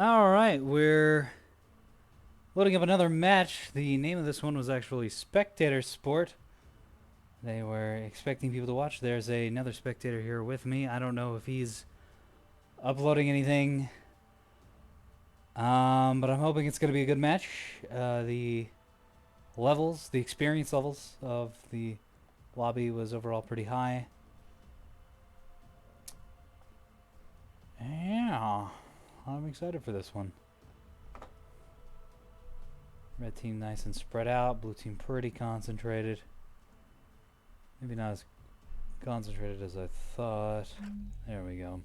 Alright, we're loading up another match. The name of this one was actually Spectator Sport. They were expecting people to watch. There's another spectator here with me. I don't know if he's uploading anything, but I'm hoping it's going to be a good match. The experience levels of the lobby was overall pretty high. Yeah, I'm excited for this one. Red team nice and spread out. Blue team pretty concentrated. Maybe not as concentrated as I thought. There we go.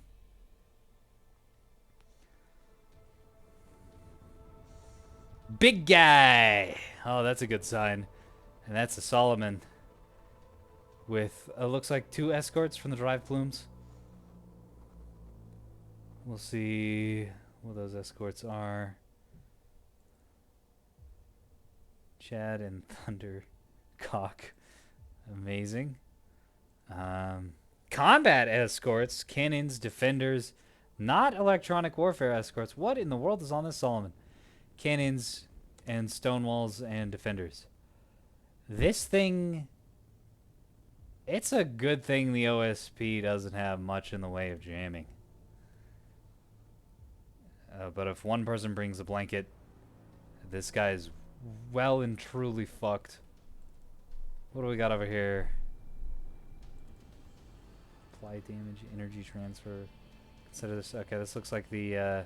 Big guy! Oh, that's a good sign. And that's a Solomon. With, looks like 2 escorts from the drive plumes. We'll see what those escorts are. Chad and Thundercock. Amazing. Combat escorts, cannons, defenders, not electronic warfare escorts. What in the world is on this Solomon? Cannons and stonewalls and defenders. This thing, it's a good thing the OSP doesn't have much in the way of jamming. But if one person brings a blanket, this guy's well and truly fucked. What do we got over here? Apply damage, energy transfer. Consider this. Okay, this looks like the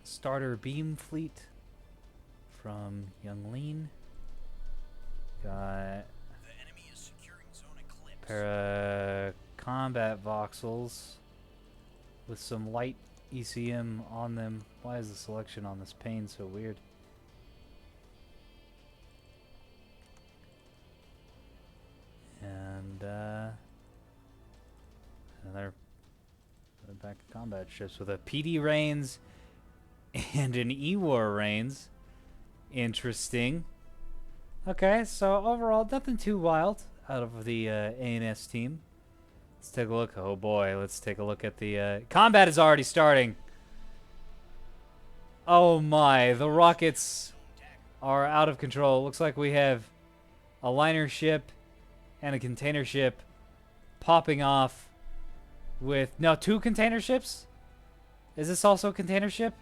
starter beam fleet from Young Lean. Got para combat voxels with some light ECM on them. Why is the selection on this pane so weird? And another back of combat ships with a PD Reigns and an E-War Reigns. Interesting. Okay, so overall, nothing too wild out of the ANS team. Let's take a look. Oh boy, let's take a look at the combat is already starting. Oh my, the rockets are out of control. Looks like we have a liner ship and a container ship popping off with... No, 2 container ships? Is this also a container ship?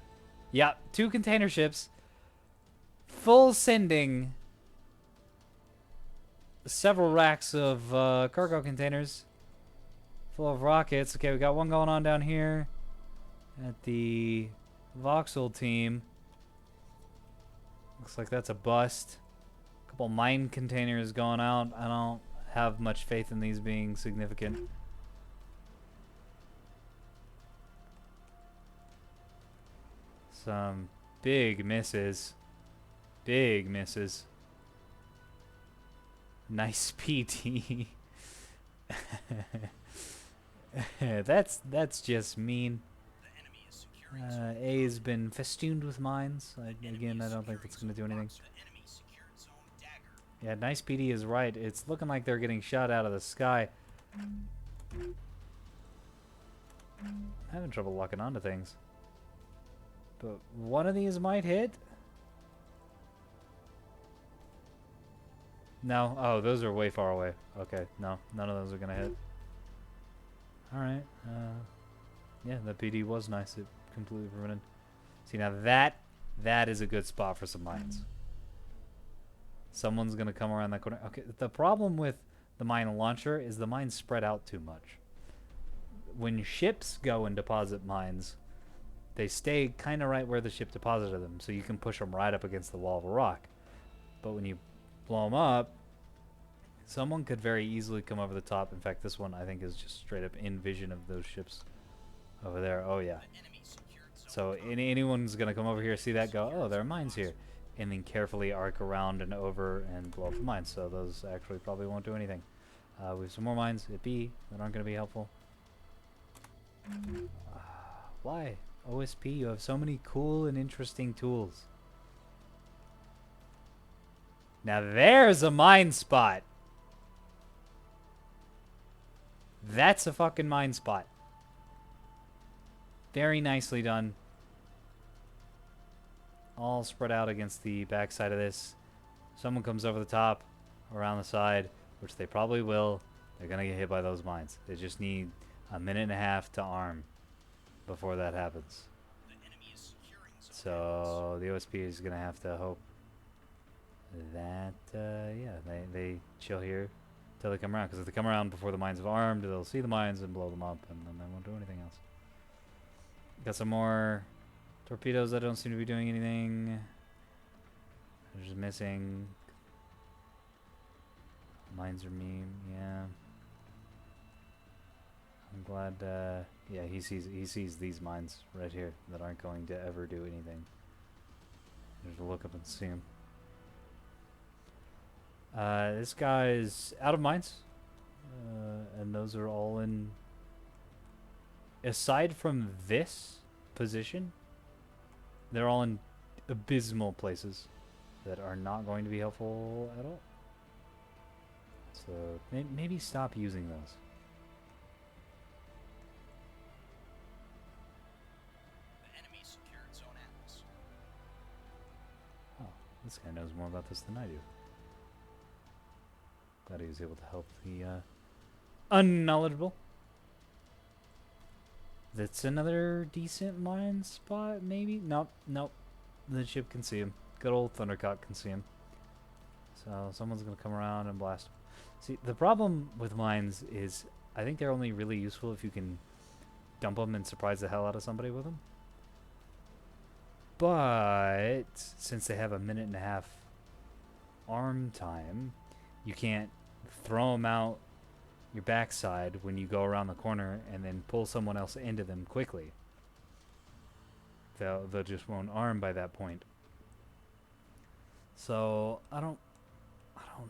Yeah, 2 container ships. Full sending several racks of cargo containers full of rockets. Okay, we got one going on down here at the Voxel team. Looks like that's a bust. A couple mine containers going out. I don't have much faith in these being significant. Some big misses. Big misses. Nice PT. That's just mean. A has been festooned with mines. Again, I don't think that's going to do anything. Yeah, nice PD is right. It's looking like they're getting shot out of the sky. I'm having trouble locking onto things. But one of these might hit. No. Oh, those are way far away. Okay, no. None of those are going to hit. Alright. Yeah, the PD was nice. It completely ruined. See, now that is a good spot for some mines. Someone's going to come around that corner. Okay, the problem with the mine launcher is the mines spread out too much. When ships go and deposit mines, they stay kind of right where the ship deposited them, so you can push them right up against the wall of a rock. But when you blow them up, someone could very easily come over the top. In fact, this one I think is just straight up in vision of those ships over there. Oh yeah. So anyone's going to come over here, see that, go, oh, there are mines here. And then carefully arc around and over and blow up the mines. So those actually probably won't do anything. We have some more mines at B that aren't going to be helpful. Why? OSP, you have so many cool and interesting tools. Now there's a mine spot. That's a fucking mine spot. Very nicely done. all spread out against the backside of this. Someone comes over the top, around the side, which they probably will. They're going to get hit by those mines. They just need a minute and a half to arm before that happens. So the OSP is going to have to hope that, yeah, they chill here until they come around. Because if they come around before the mines have armed, they'll see the mines and blow them up, and then they won't do anything else. Got some more torpedoes that don't seem to be doing anything. They're just missing. Mines are meme, yeah. I'm glad, yeah, he sees these mines right here that aren't going to ever do anything. Just look up and see them. This guy's out of mines, and those are all in. Aside from this position, they're all in abysmal places that are not going to be helpful at all. So maybe stop using those. Oh, this guy knows more about this than I do. Glad he was able to help the unknowledgeable. That's another decent mine spot, maybe? Nope, nope. The ship can see him. Good old Thundercock can see him. So someone's going to come around and blast him. See, the problem with mines is I think they're only really useful if you can dump them and surprise the hell out of somebody with them. But since they have a minute and a half arm time, you can't throw them out your backside when you go around the corner and then pull someone else into them quickly. They'll just won't arm by that point. So I don't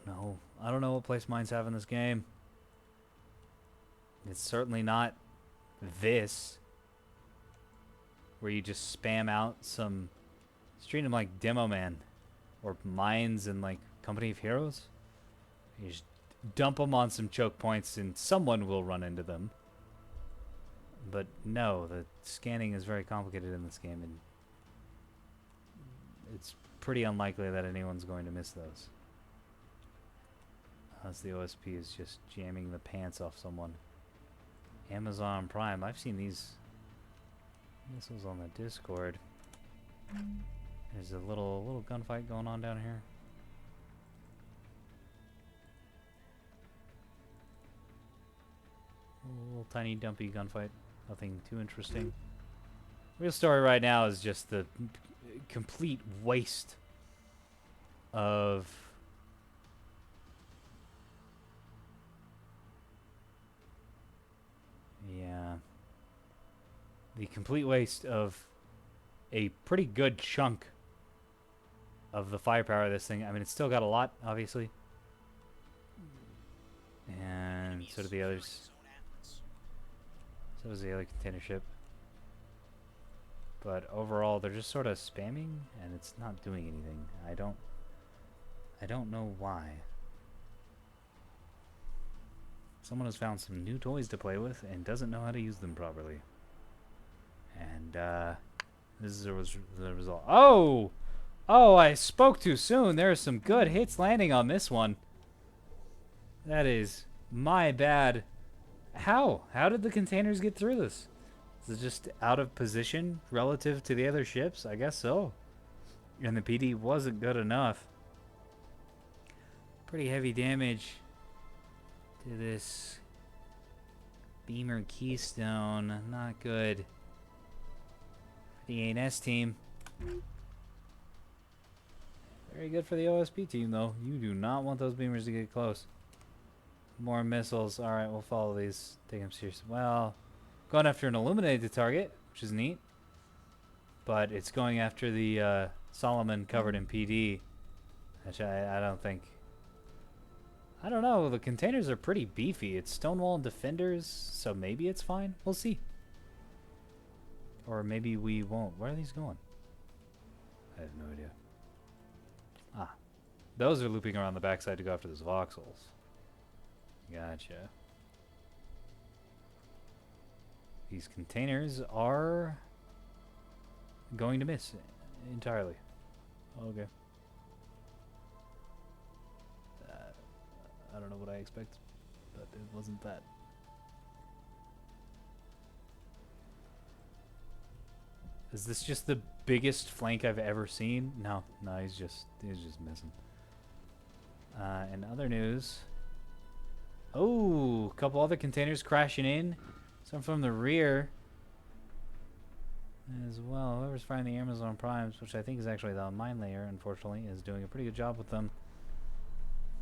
know. I don't know what place mines have in this game. It's certainly not this, where you just spam out some. Just treat them like Demo Man, or mines and like Company of Heroes. You just dump them on some choke points, and someone will run into them. But no, the scanning is very complicated in this game, and it's pretty unlikely that anyone's going to miss those. Unless the OSP is just jamming the pants off someone. Amazon Prime. I've seen these missiles on the Discord. There's a little gunfight going on down here. A little tiny dumpy gunfight. Nothing too interesting. Real story right now is just the complete waste of the complete waste of a pretty good chunk of the firepower of this thing. I mean, it's still got a lot, obviously. And so do the others. So does the other container ship. But overall, they're just sort of spamming, and it's not doing anything. I don't know why. Someone has found some new toys to play with and doesn't know how to use them properly. And this is the result. Oh! Oh, I spoke too soon. There are some good hits landing on this one. That is my bad. How? How did the containers get through this? Is it just out of position relative to the other ships? I guess so. And the PD wasn't good enough. Pretty heavy damage to this Beamer Keystone. Not good. For the A&S team. Very good for the OSP team, though. You do not want those Beamers to get close. More missiles. Alright, we'll follow these. Take them seriously. Well, going after an illuminated target, which is neat. But it's going after the Solomon covered in PD. Which I don't think... I don't know. The containers are pretty beefy. It's Stonewall and Defenders, so maybe it's fine. We'll see. Or maybe we won't. Where are these going? I have no idea. Ah. Those are looping around the backside to go after those voxels. Gotcha. These containers are going to miss entirely. Okay. I don't know what I expect, but it wasn't that. Is this just the biggest flank I've ever seen? No, he's just missing. In other news, oh, a couple other containers crashing in. Some from the rear as well. Whoever's firing the Amazon Primes, which I think is actually the mine layer, unfortunately, is doing a pretty good job with them.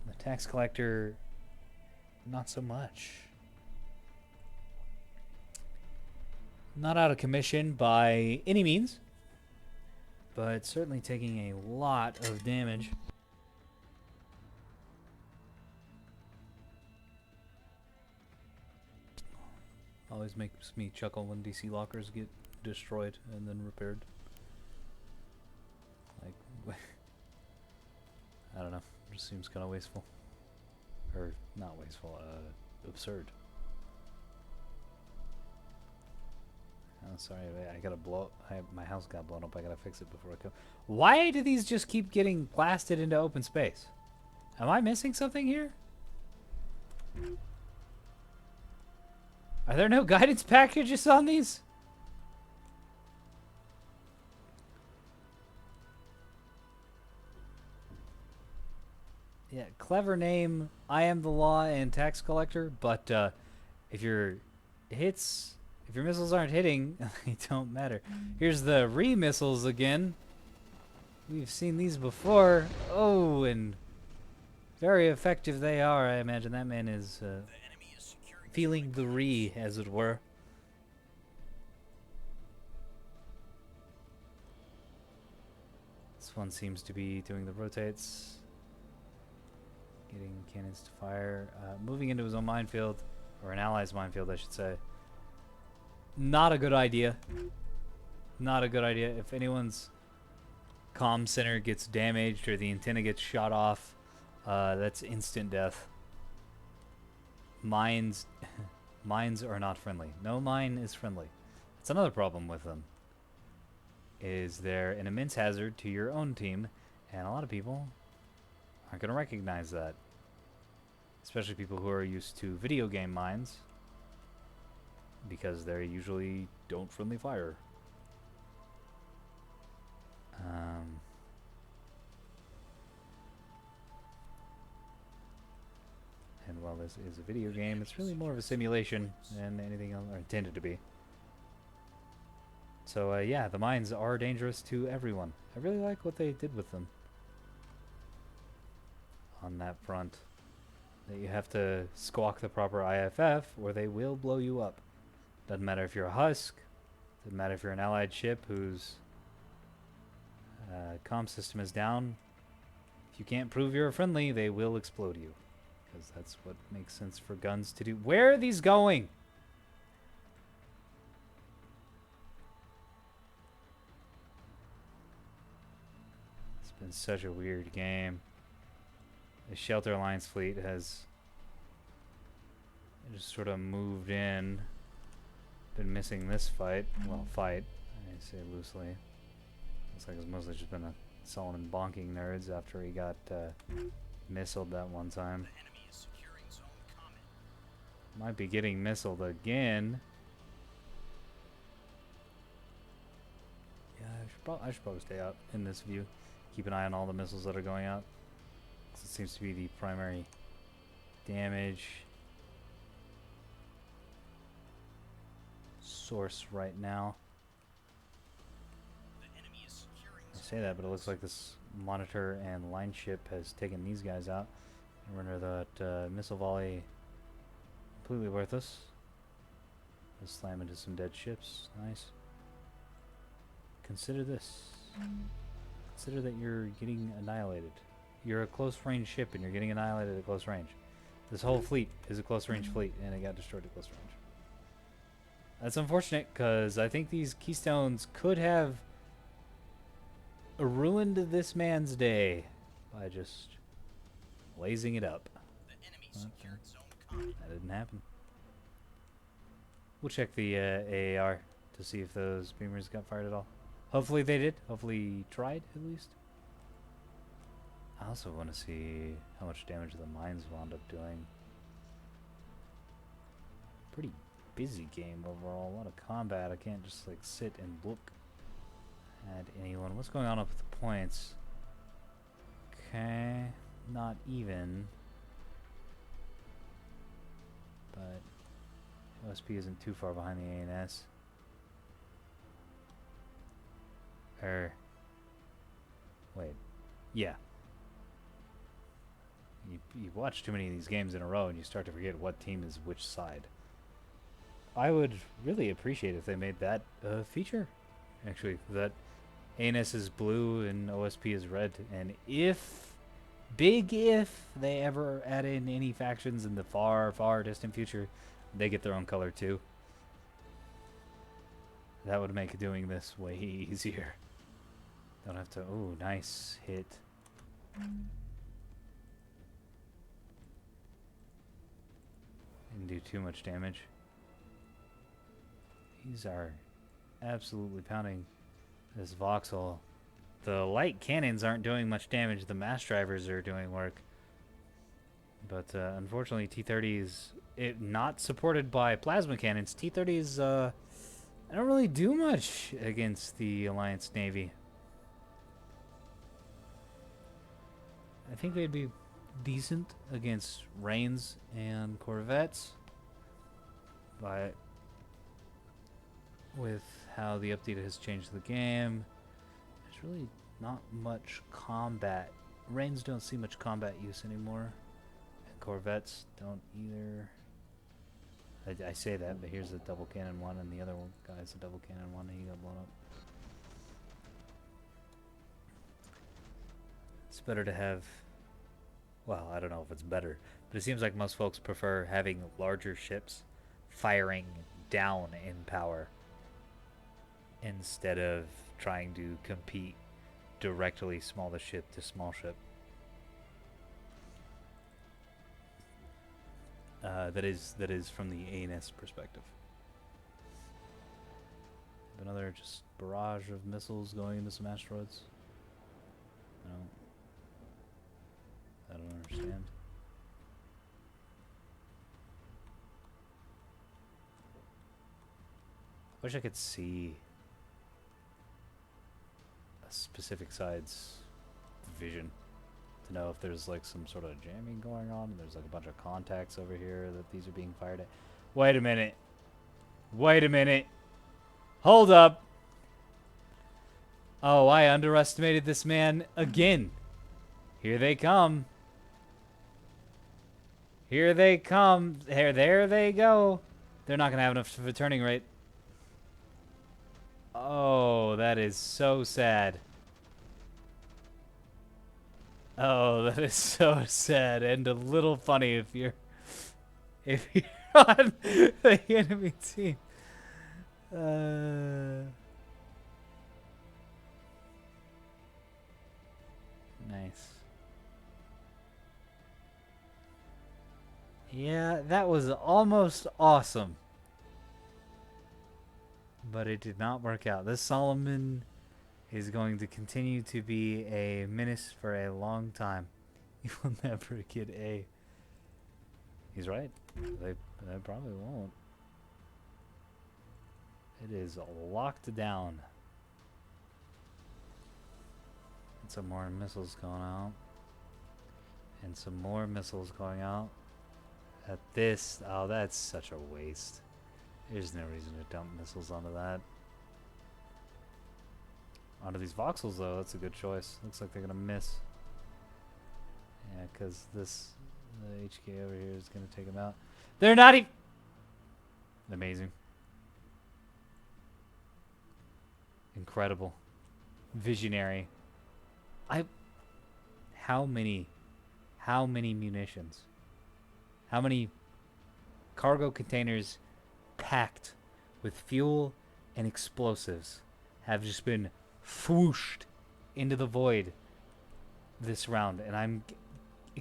The tax collector, not so much. Not out of commission by any means, but certainly taking a lot of damage. Always makes me chuckle when DC lockers get destroyed and then repaired. Like, I don't know. It just seems kind of wasteful. Or not wasteful, absurd. Oh, sorry, I gotta blow. My house got blown up. I gotta fix it before I come. Why do these just keep getting blasted into open space? Am I missing something here? Are there no guidance packages on these? Yeah, clever name. I am the law and tax collector, but if your missiles aren't hitting, they don't matter. Here's the re-missiles again. We've seen these before. Oh, and very effective they are. I imagine that man is feeling the re, as it were. This one seems to be doing the rotates. Getting cannons to fire. Moving into his own minefield. Or an ally's minefield, I should say. Not a good idea. Not a good idea. If anyone's comm center gets damaged or the antenna gets shot off, that's instant death. Mines are not friendly. No mine is friendly. That's another problem with them. Is they're an immense hazard to your own team, and a lot of people aren't going to recognize that. Especially people who are used to video game mines, because they usually don't friendly fire. And while this is a video game, it's really more of a simulation than anything else, or intended to be. So yeah, the mines are dangerous to everyone. I really like what they did with them on that front. That you have to squawk the proper IFF or they will blow you up. Doesn't matter if you're a husk. Doesn't matter if you're an allied ship whose comm system is down. If you can't prove you're friendly, they will explode you. Because that's what makes sense for guns to do. Where are these going? It's been such a weird game. The Shelter Alliance fleet has just sort of moved in. Been missing this fight. Well, fight, I say loosely. Looks like it's mostly just been a Solomon bonking nerds after he got missiled that one time. Might be getting missiled again. Yeah, I should probably stay out in this view. Keep an eye on all the missiles that are going out. It seems to be the primary damage source right now. I say that, but it looks like this monitor and line ship has taken these guys out. I wonder that missile volley completely worthless. Let's slam into some dead ships. Nice. Consider this. Consider that you're getting annihilated. You're a close range ship and you're getting annihilated at close range. This whole fleet is a close range fleet and it got destroyed at close range. That's unfortunate because I think these keystones could have ruined this man's day by just blazing it up. That didn't happen. We'll check the AAR to see if those beamers got fired at all. Hopefully they did. Hopefully he tried at least. I also want to see how much damage the mines wound up doing. Pretty busy game overall. A lot of combat. I can't just like sit and look at anyone. What's going on up with the points? Okay, not even. But OSP isn't too far behind the ANS. Wait. Yeah. You watch too many of these games in a row and you start to forget what team is which side. I would really appreciate if they made that a feature. Actually, that ANS is blue and OSP is red. And big if they ever add in any factions in the far, far distant future, they get their own color too. That would make doing this way easier. Don't have to... Ooh, nice hit. Didn't do too much damage. These are absolutely pounding this voxel. The light cannons aren't doing much damage. The mass drivers are doing work. But unfortunately, T-30 is not supported by plasma cannons. T-30 is... I don't really do much against the Alliance Navy. I think they'd be decent against Rains and Corvettes. But with how the update has changed the game, there's really not much combat. Rains don't see much combat use anymore. And Corvettes don't either. I say that, but here's a double cannon one, and the other one guy's a double cannon one, and he got blown up. It's better to have... Well, I don't know if it's better, but it seems like most folks prefer having larger ships firing down in power instead of trying to compete directly small ship to small ship. That is from the ANS perspective. Another just barrage of missiles going into some asteroids. I don't understand. Wish I could see a specific side's vision to know if there's like some sort of jamming going on. There's like a bunch of contacts over here that these are being fired at. Wait a minute. Wait a minute. Hold up. Oh, I underestimated this man again. Here they come. Here they come. There they go. They're not going to have enough of a turning rate. Oh, that is so sad. Oh, that is so sad and a little funny if you're on the enemy team. Nice. Yeah, that was almost awesome. But it did not work out. This Solomon is going to continue to be a menace for a long time. He will never get A. He's right. They probably won't. It is locked down. And some more missiles going out. And some more missiles going out. At this, oh, that's such a waste. There's no reason to dump missiles onto that. Onto these voxels, though, that's a good choice. Looks like they're gonna miss. Yeah, because the HK over here is gonna take them out. They're not even... Amazing. Incredible. Visionary. How many munitions? How many cargo containers packed with fuel and explosives have just been whooshed into the void this round? And I'm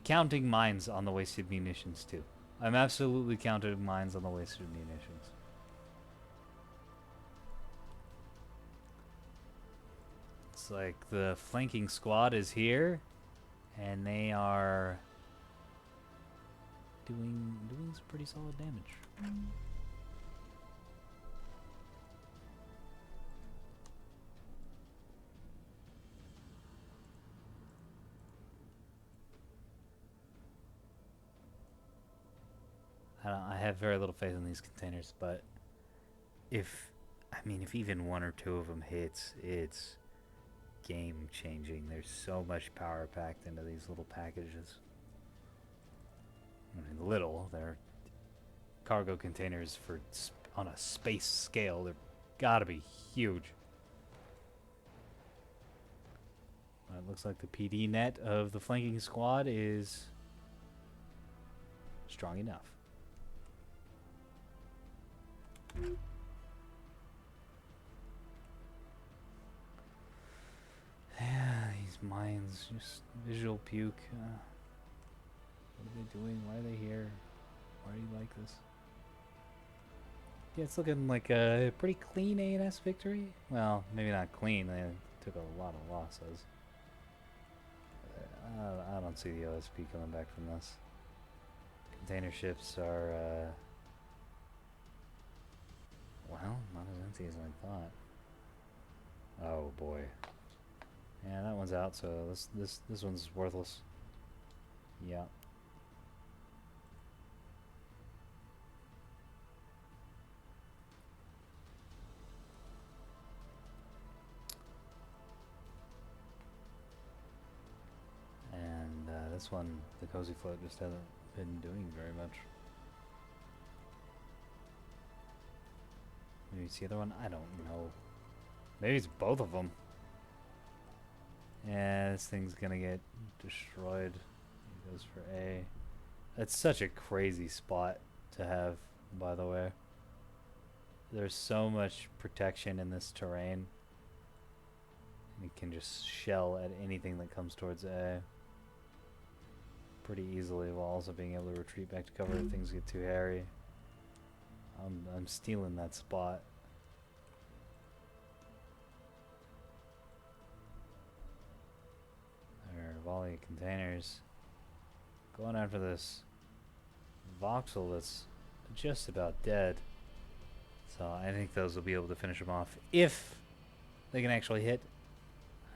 counting mines on the wasted munitions too. I'm absolutely counting mines on the wasted munitions. It's like the flanking squad is here And they are doing some pretty solid damage. I have very little faith in these containers, but if even one or two of them hits, it's game changing. There's so much power packed into these little packages. I mean, little. They're cargo containers for on a space scale. They're gotta be huge. It looks like the PD net of the flanking squad is strong enough. Yeah, these mines, just visual puke. What are they doing? Why are they here? Why are you like this? Yeah, it's looking like a pretty clean A&S victory. Well, maybe not clean. They took a lot of losses. I don't see the OSP coming back from this. Container ships are, well, not as empty as I thought. Oh boy. Yeah, that one's out, so this one's worthless. Yeah. And this one, the Cozy Float, just hasn't been doing very much. Maybe it's the other one? I don't know. Maybe it's both of them. Yeah, this thing's gonna get destroyed. It goes for A. That's such a crazy spot to have, by the way. There's so much protection in this terrain. It can just shell at anything that comes towards A pretty easily, while also being able to retreat back to cover if things get too hairy. I'm stealing that spot. There are a volley of containers. Going after this voxel that's just about dead. So I think those will be able to finish them off if they can actually hit.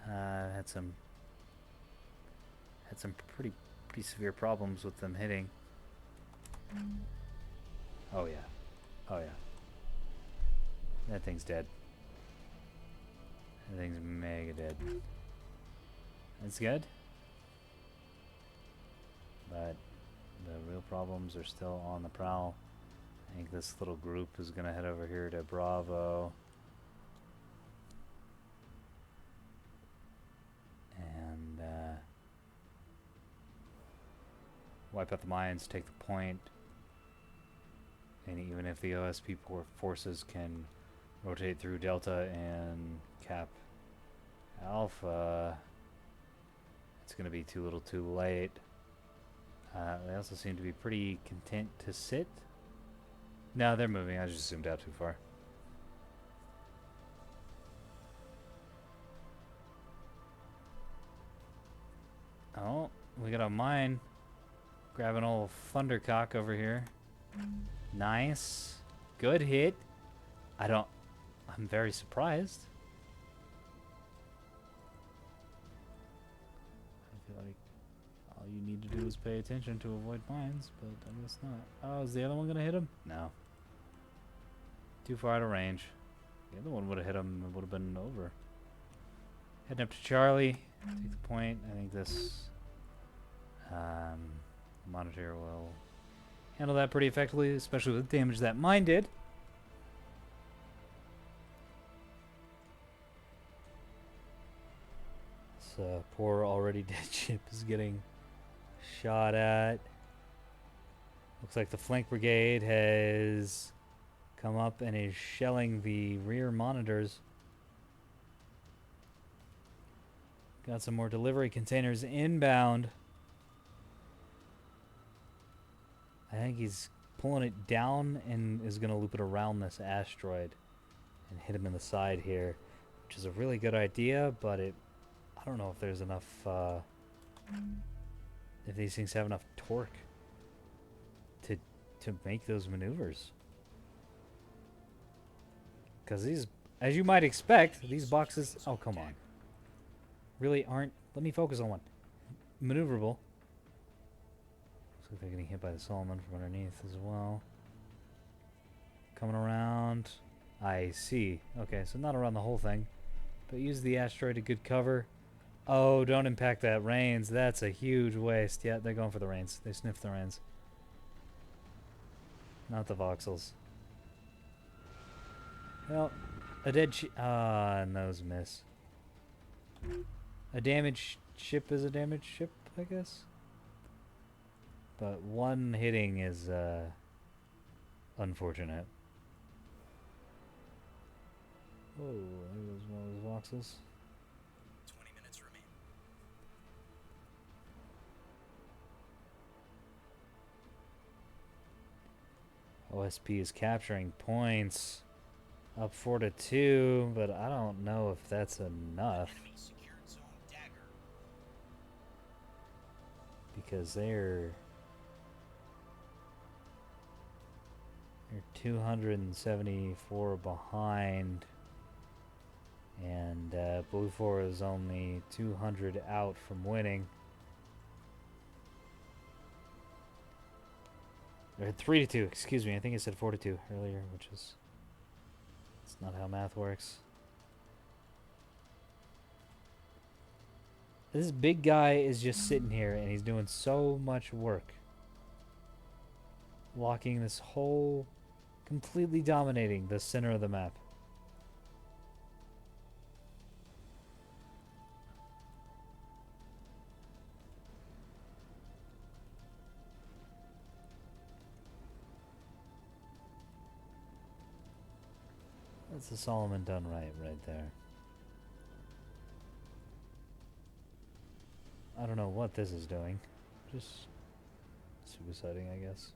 Had some pretty severe problems with them hitting. Oh yeah. Oh yeah. That thing's dead. That thing's mega dead. That's good. But the real problems are still on the prowl. I think this little group is gonna head over here to Bravo. And wipe out the mines, take the point. And even if the OSP forces can rotate through Delta and cap Alpha, it's going to be too little too late. They also seem to be pretty content to sit. No, they're moving. I just zoomed out too far. Oh, we got a mine. Grabbing old Thundercock over here. Nice. Good hit. I'm very surprised. I feel like all you need to do is pay attention to avoid mines, but I guess not. Oh, is the other one gonna hit him? No. Too far out of range. The other one would have hit him, it would have been over. Heading up to Charlie. Take the point. I think this monitor will handle that pretty effectively, especially with the damage that mine did. This poor already dead ship is getting shot at. Looks like the flank brigade has come up and is shelling the rear monitors. Got some more delivery containers inbound. I think he's pulling it down and is going to loop it around this asteroid and hit him in the side here, which is a really good idea, but I don't know if there's enough if these things have enough torque to make those maneuvers. Because these, as you might expect, these boxes, oh come on, really aren't, let me focus on one, maneuverable. Looks like they're getting hit by the Solomon from underneath as well. Coming around, I see. Okay, so not around the whole thing, but use the asteroid to good cover. Oh, don't impact that reins. That's a huge waste. Yeah, they're going for the reins. They sniffed the reins. Not the voxels. Well, a dead nose miss. A damaged ship is a damaged ship, I guess. But one hitting is unfortunate. Oh, there goes one of those voxels. 20 minutes remain. OSP is capturing points. Up 4-2, but I don't know if that's enough. Enemy secured zone dagger. Because they're 274 behind, and Blue 4 is only 200 out from winning. Or 3-2, excuse me. I think I said 4-2 earlier, which is, it's not how math works. This big guy is just sitting here and he's doing so much work. Blocking this whole, completely dominating the center of the map. That's the Solomon done right there. I don't know what this is doing. Just suiciding, I guess.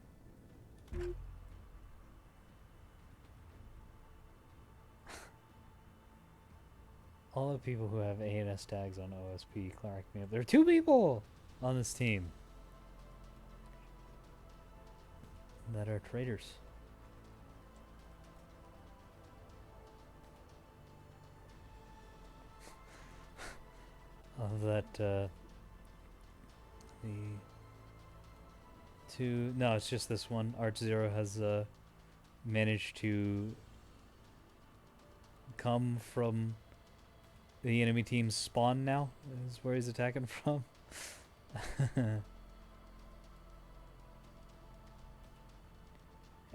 All the people who have A&S tags on OSP crack me up. There are 2 people on this team that are traitors. That the 2, no, it's just this one. Arch Zero has managed to come from the enemy team's spawn now, is where he's attacking from. Yeah,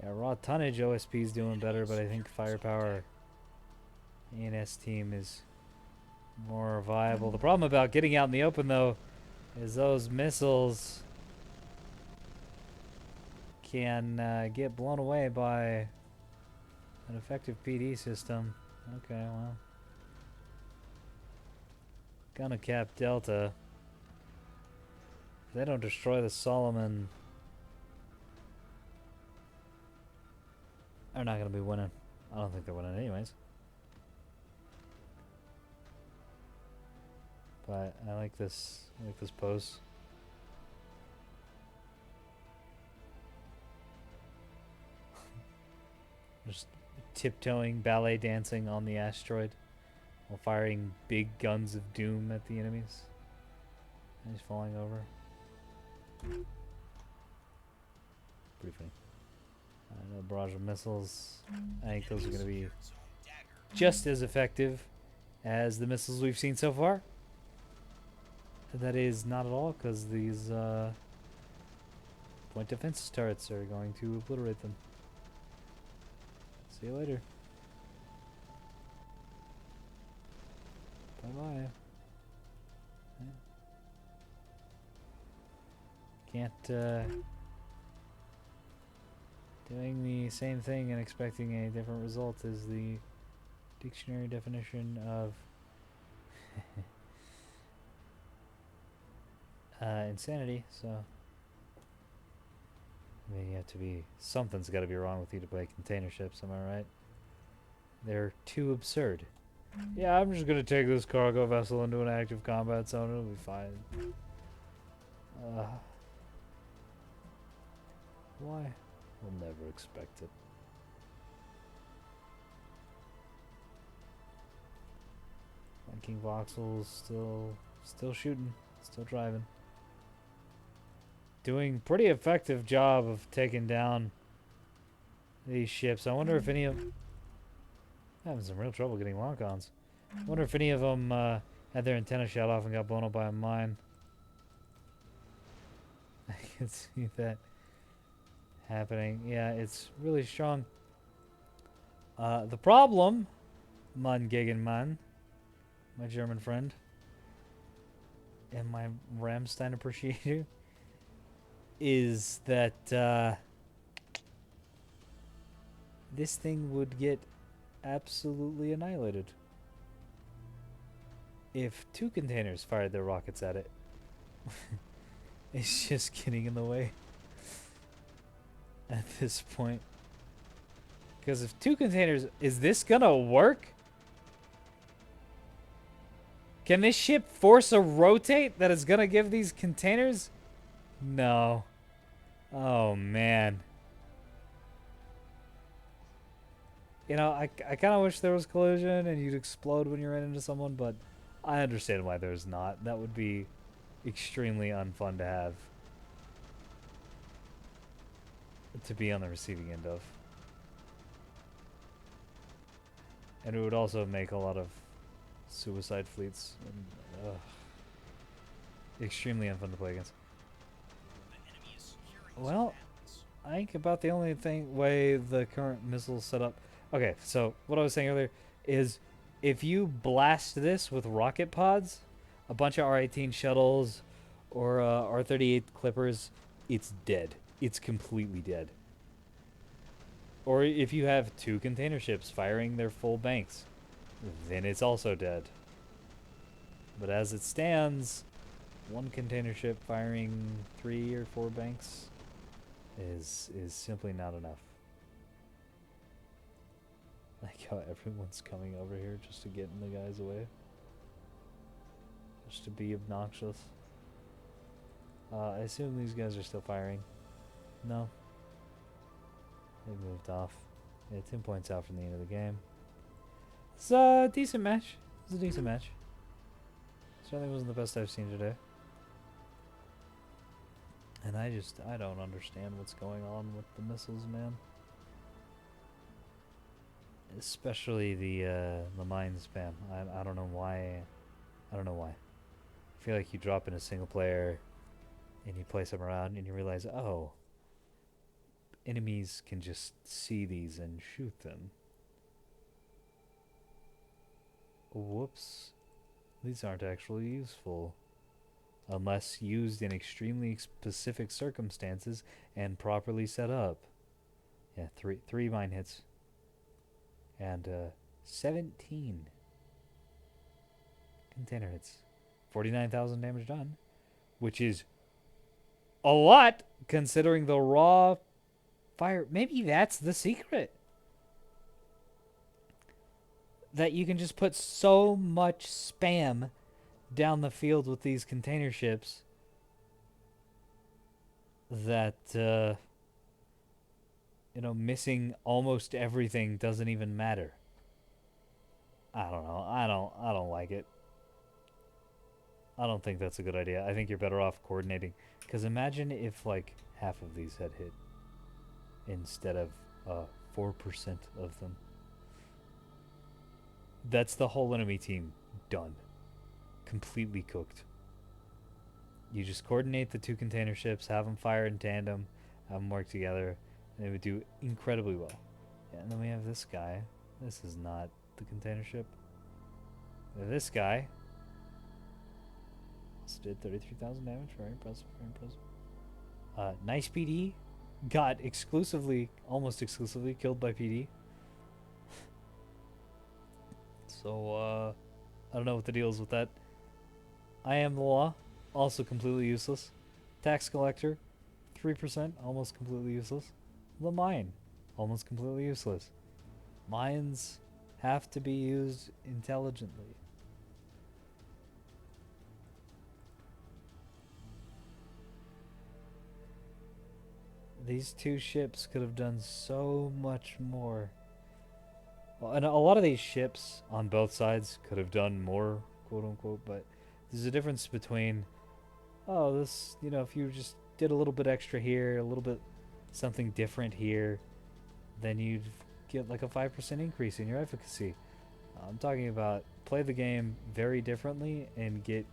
raw tonnage OSP is doing better, but I think firepower ANS team is more viable. The problem about getting out in the open, though, is those missiles can get blown away by an effective PD system. Okay, well. Gonna cap Delta. If they don't destroy the Solomon, they're not gonna be winning. I don't think they're winning anyways. But I like this pose. Just tiptoeing, ballet dancing on the asteroid while firing big guns of doom at the enemies. And he's falling over. Pretty funny. No barrage of missiles. I think those are going to be just as effective as the missiles we've seen so far. That is not at all, because these point defense turrets are going to obliterate them. See you later. Bye-bye. Can't, doing the same thing and expecting a different result is the dictionary definition of insanity, so I mean, you have to be, something's got to be wrong with you to play container ships, am I right? They're too absurd. Yeah, I'm just gonna take this cargo vessel into an active combat zone, it'll be fine. Why? We'll never expect it. And King Voxel's still shooting, still driving. Doing pretty effective job of taking down these ships. I wonder if any of having some real trouble getting lock-ons. I wonder if any of them had their antenna shot off and got blown up by a mine. I can see that happening. Yeah, it's really strong. The problem, Mann gegen Mann, my German friend, and my Rammstein appreciator, is that this thing would get absolutely annihilated if 2 containers fired their rockets at it. It's just getting in the way at this point. Because if 2 containers... Is this gonna work? Can this ship force a rotate that is gonna give these containers? No. Oh, man. You know, I kind of wish there was collision and you'd explode when you ran into someone, but I understand why there's not. That would be extremely unfun to have. To be on the receiving end of. And it would also make a lot of suicide fleets and, extremely unfun to play against. The enemy is securing some Well, balance. I think about the only way the current missiles set up. Okay, so what I was saying earlier is if you blast this with rocket pods, a bunch of R-18 shuttles or R-38 Clippers, it's dead. It's completely dead. Or if you have 2 container ships firing their full banks, then it's also dead. But as it stands, 1 container ship firing 3 or 4 banks is simply not enough. Like how everyone's coming over here just to get in the guys away. Just to be obnoxious. I assume these guys are still firing. No. They moved off. Yeah, 10 points out from the end of the game. It's a decent match. It's a decent match. Certainly wasn't the best I've seen today. And I don't understand what's going on with the missiles, man. Especially the mine spam. I don't know why. I don't know why. I feel like you drop in a single player and you place them around and you realize, oh, enemies can just see these and shoot them. Whoops. These aren't actually useful. Unless used in extremely specific circumstances and properly set up. Yeah, three mine hits. And 17 container hits. 49,000 damage done. Which is a lot considering the raw fire. Maybe that's the secret. That you can just put so much spam down the field with these container ships that missing almost everything doesn't even matter. I don't know. I don't like it. I don't think that's a good idea. I think you're better off coordinating. Because imagine if like half of these had hit instead of 4% of them. That's the whole enemy team done. Completely cooked. You just coordinate the 2 container ships, have them fire in tandem, have them work together, and they would do incredibly well. Yeah, and then we have this guy. This is not the container ship. This guy also did 33,000 damage. Very impressive. Very impressive. Nice PD. Got almost exclusively killed by PD. So, I don't know what the deal is with that. I am the law. Also completely useless. Tax collector. 3%. Almost completely useless. The mine. Almost completely useless. Mines have to be used intelligently. These two ships could have done so much more. Well, and a lot of these ships on both sides could have done more, quote unquote, but there's a difference between, oh, this, if you just did a little bit extra here, a little bit something different here, then you'd get like a 5% increase in your efficacy. I'm talking about play the game very differently and get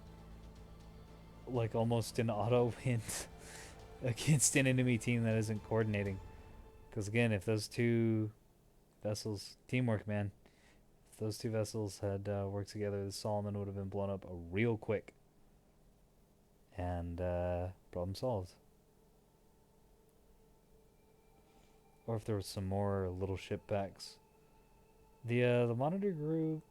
like almost an auto win against an enemy team that isn't coordinating. Because again, if those two vessels, teamwork, man, if those two vessels had worked together, the Solomon would have been blown up real quick. And problem solved. Or if there was some more little ship backs. The monitor group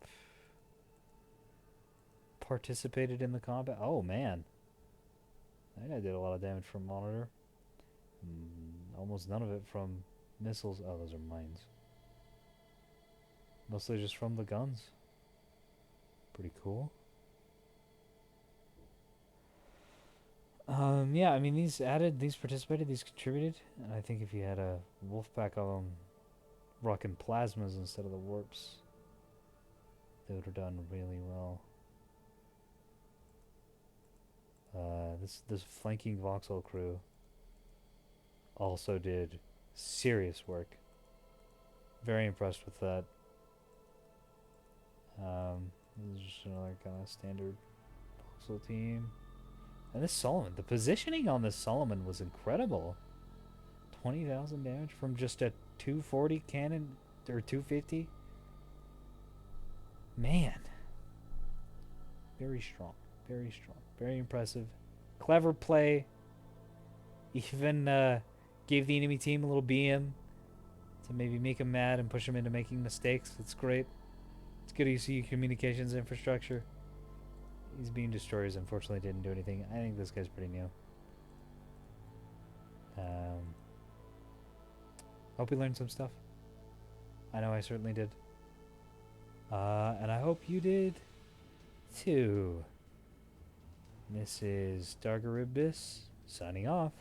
participated in the combat. Oh man, that guy did a lot of damage from monitor. Almost none of it from missiles. Oh, those are mines. Mostly just from the guns. Pretty cool. Yeah, I mean, these participated, these contributed, and I think if you had a wolf pack of them rocking plasmas instead of the warps, they would have done really well. This flanking voxel crew also did serious work. Very impressed with that. This is just another kind of standard voxel team. And this Solomon, the positioning on this Solomon was incredible. 20,000 damage from just a 240 cannon, or 250. Man. Very strong. Very strong. Very impressive. Clever play. Even gave the enemy team a little BM to maybe make them mad and push them into making mistakes. It's great. It's good to see communications infrastructure. These beam destroyers unfortunately didn't do anything. I think this guy's pretty new. Hope we learned some stuff. I know I certainly did. And I hope you did too. This is Dargaribus signing off.